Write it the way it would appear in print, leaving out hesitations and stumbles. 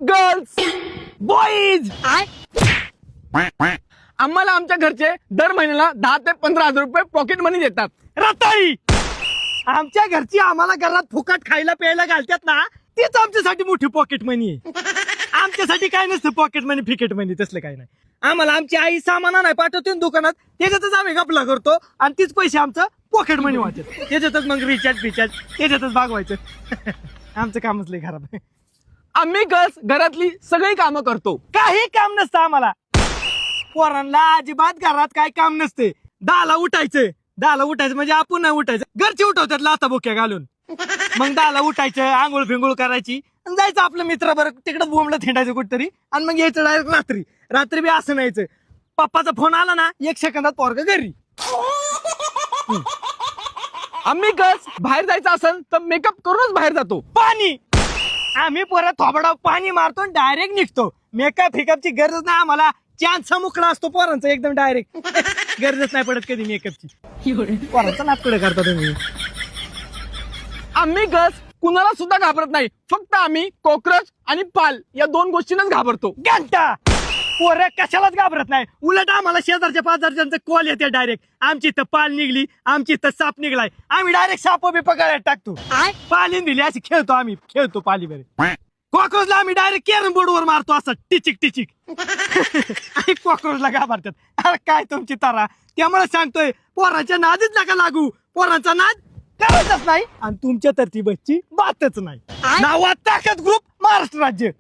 Girls boys आम्हाला आमच्या घरचे दर महिन्याला 10 ते 15,000 रुपये पॉकेट मनी देतात. रताळी आमच्या घरची आम्हाला घरात फुकट खायला प्यायला घालतात ना, तीच आमच्यासाठी मोठी पॉकेट मनी आहे. आमच्यासाठी काय नसतं पॉकेट मनी फिकेट मनी तसलं काय नाही. आम्हाला आमची आई सामान नाही पाठवते ना दुकानात, त्याच्यातच आम्ही गपला करतो आणि तीच पैसे आमचं पॉकेट मनी वाटत. त्याच्यातच मग रिचार्ज त्याच्यातच भागवायचं. आमचं कामच लय खराब आहे. आम्ही गर्ल्स घरातली सगळी कामं करतो. काही काम नसतं आम्हाला. पोरांना अजिबात घरात काय काम नसते. 10ला उठायचं म्हणजे आपण नाही उठायचं, घरचे उठवतात लाथा बोक्या घालून. मग 10ला उठायचं, आंघोळ फिंगोळ करायची आणि जायचं आपलं मित्र बरं तिकडे बोंबलं थिंडायचं कुठतरी आणि मग यायचं डायरेक्ट रात्री बी असं नाहीचं. पप्पाचा फोन आला ना 1 सेकंदात पोरगं घरी. आम्ही गर्ल्स बाहेर जायचं असेल तर मेकअप करूनच बाहेर जातो. पाणी आम्ही परत थोबडा पाणी मारतो डायरेक्ट निघतो. मेकअप फिकअपची गरज नाही आम्हाला. चान्सचा मुकला असतो पोरांचा एकदम डायरेक्ट. गरजच नाही पडत कधी मेकअपची. पोरांचा नाच पुढे करता तुम्ही. आम्ही गर्ल्स कुणाला सुद्धा घाबरत नाही. फक्त आम्ही कॉकरोच आणि पाल या 2 गोष्टींनाच घाबरतो. घंटा पोरं कशालाच घाबरत नाही. उलट आम्हाला शेजारच्या पाजारच्यांचा कॉल येते डायरेक्ट. आमची इथं पाल निघली, आमची इथं साप निघलाय, आम्ही डायरेक्ट साप बी पकडायला टाकतो. पाली दिली अशी खेळतो पाली बरे. कॉकरोचला आम्ही डायरेक्ट कॅरम बोर्ड वर मारतो असं टिचिक. आणि कॉकरोचला घाबरतात. अरे काय तुमची तारा. त्यामुळे सांगतोय पोरांच्या नादीच नका लागू. पोरांचा नाद करायचाच नाही आणि तुमच्या तरतीबची बातच नाही. नावात ताकद ग्रुप महाराष्ट्र राज्य.